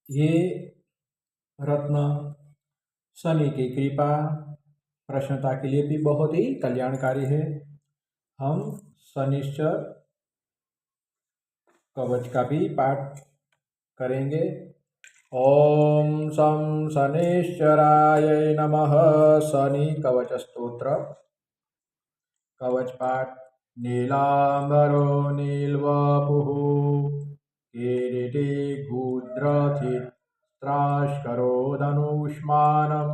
ये रत्न शनि की कृपा प्रसन्नता के लिए भी बहुत ही कल्याणकारी है। हम शनिश्चर कवच का भी पाठ करेंगे। ओम शं शनिश्चराय नमः। शनि कवच स्तोत्र कवच पाठ। नीलांबरो नीलवपुः किरीटी गूध्रचित्रास्करो धनुष्मानं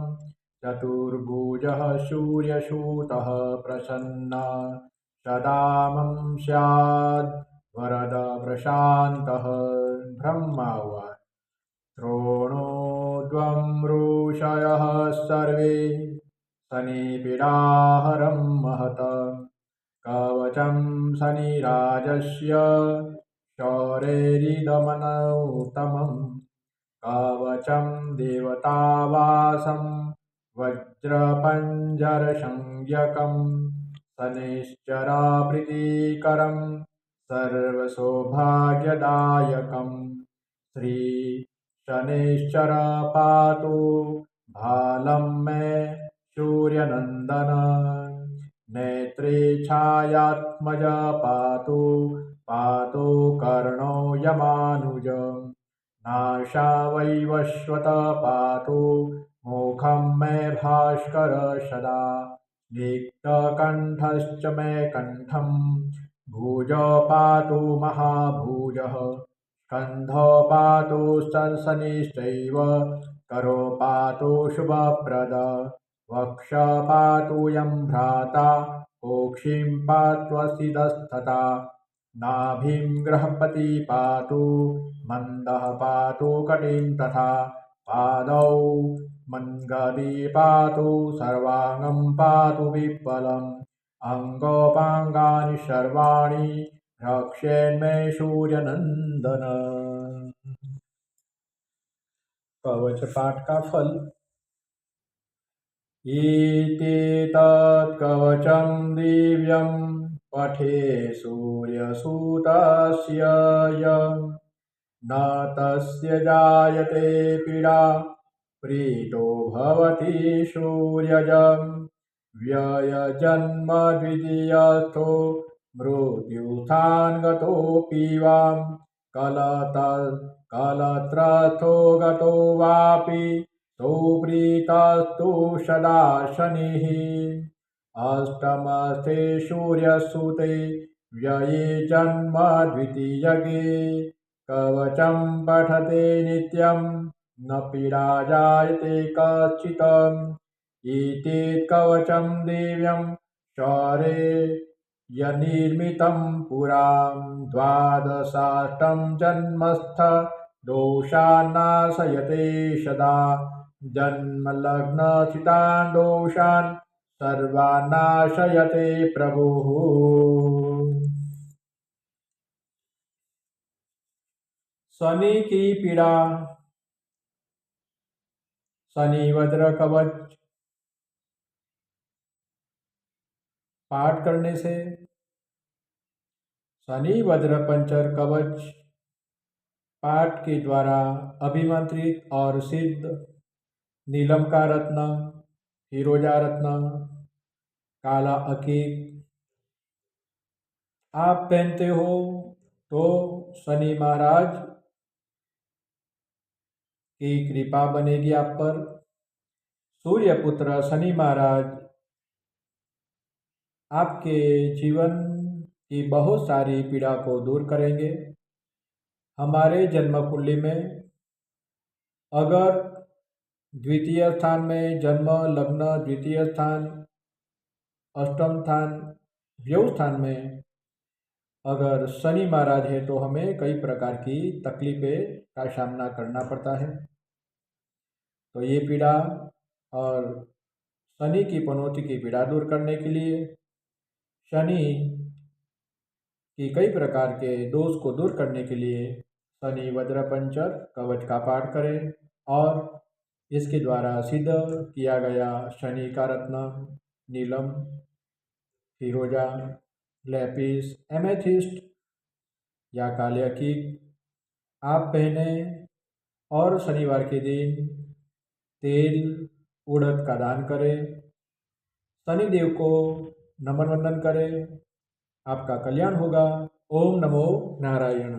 चतुर्भुजः सूर्यसूतः प्रसन्नः सदा मम स्याद् वरद प्रशान्तः। ब्रह्मा उवाच द्रोणोद्वं ऋषयः सर्वे शनिपीडाहरं महत कवचं शनिराजस्य शौरेरिदमनोत्तमम् कवचं देवतावासं वज्रपञ्जरसंज्ञकम् शनिश्चरप्रीतिकरं सर्वसौभाग्यदायकम् श्री शनिश्चर पातु भालं मे सूर्यनन्दन नेत्रे छायात्मज पातु पातु कर्णो यमानुज नाशा वैवस्वत पातु मुखं मे भास्कर सदा निक्तकण्ठश्च मे कण्ठं भुजौ पातु महाभुजः स्कन्धो पातु शनिश्चैव करो पातु शुभप्रद वक्ष पातु यं भ्राता कोक्षिं पात्वसिदस्तथा नाभिं गृहपति पातु मन्दः पातु कटिं तथा पादौ मन्गदी पातु सर्वाङ्गं पातु विप्लवम् अङ्गोपाङ्गानि सर्वाणि रक्षेन्मे सूर्यनंदन। कवच पाठ का फल। इत्येतत् कवचं दिव्यं पठे सूर्यसुतस्य यं न तस्य जायते पीडा प्रीतो भवति सूर्यजं व्ययजन्म द्वितीयस्थो मृत्युस्थान् गतोऽपि वां कलत्रस्थो गतो वापि सुप्रीतस्तु सदा शनिः अष्टमस्थे सूर्यसुते व्यये जन्म द्वितीयगे कवचं पठते नित्यं न पीडा जायते कश्चित् इति कवचं दिव्यं शौरे यनिर्मितं पुरा द्वादशाष्टं जन्मस्थ दोषान्नाशयते सदा जन्मलग्नस्थितान् दोषान् सर्वान् नाशयते प्रभुः। शनि की पीड़ा। शनि वज्र कवच पाठ करने से शनि वज्र पंचर कवच पाठ के द्वारा अभिमंत्रित और सिद्ध नीलम का रत्न, फिरोजा रत्न, काला अकीक आप पहनते हो तो शनि महाराज की कृपा बनेगी आप पर। सूर्य पुत्र शनि महाराज आपके जीवन की बहुत सारी पीड़ा को दूर करेंगे। हमारे जन्म कुंडली में अगर द्वितीय स्थान में जन्म लग्न, द्वितीय स्थान, अष्टम स्थान, व्यय स्थान में अगर शनि महाराज है तो हमें कई प्रकार की तकलीफें का सामना करना पड़ता है। तो ये पीड़ा और शनि की पनौती की पीड़ा दूर करने के लिए शनि की कई प्रकार के दोष को दूर करने के लिए शनि वज्र पंचर कवच का पाठ करें और इसके द्वारा सिद्ध किया गया शनि का रत्न नीलम, फिरोजा, लेपिस, एमेथिस्ट या काले अकीक आप पहने और शनिवार के दिन तेल उड़द का दान करें। शनिदेव को नमन वंदन करें, आपका कल्याण होगा। ओम नमो नारायण।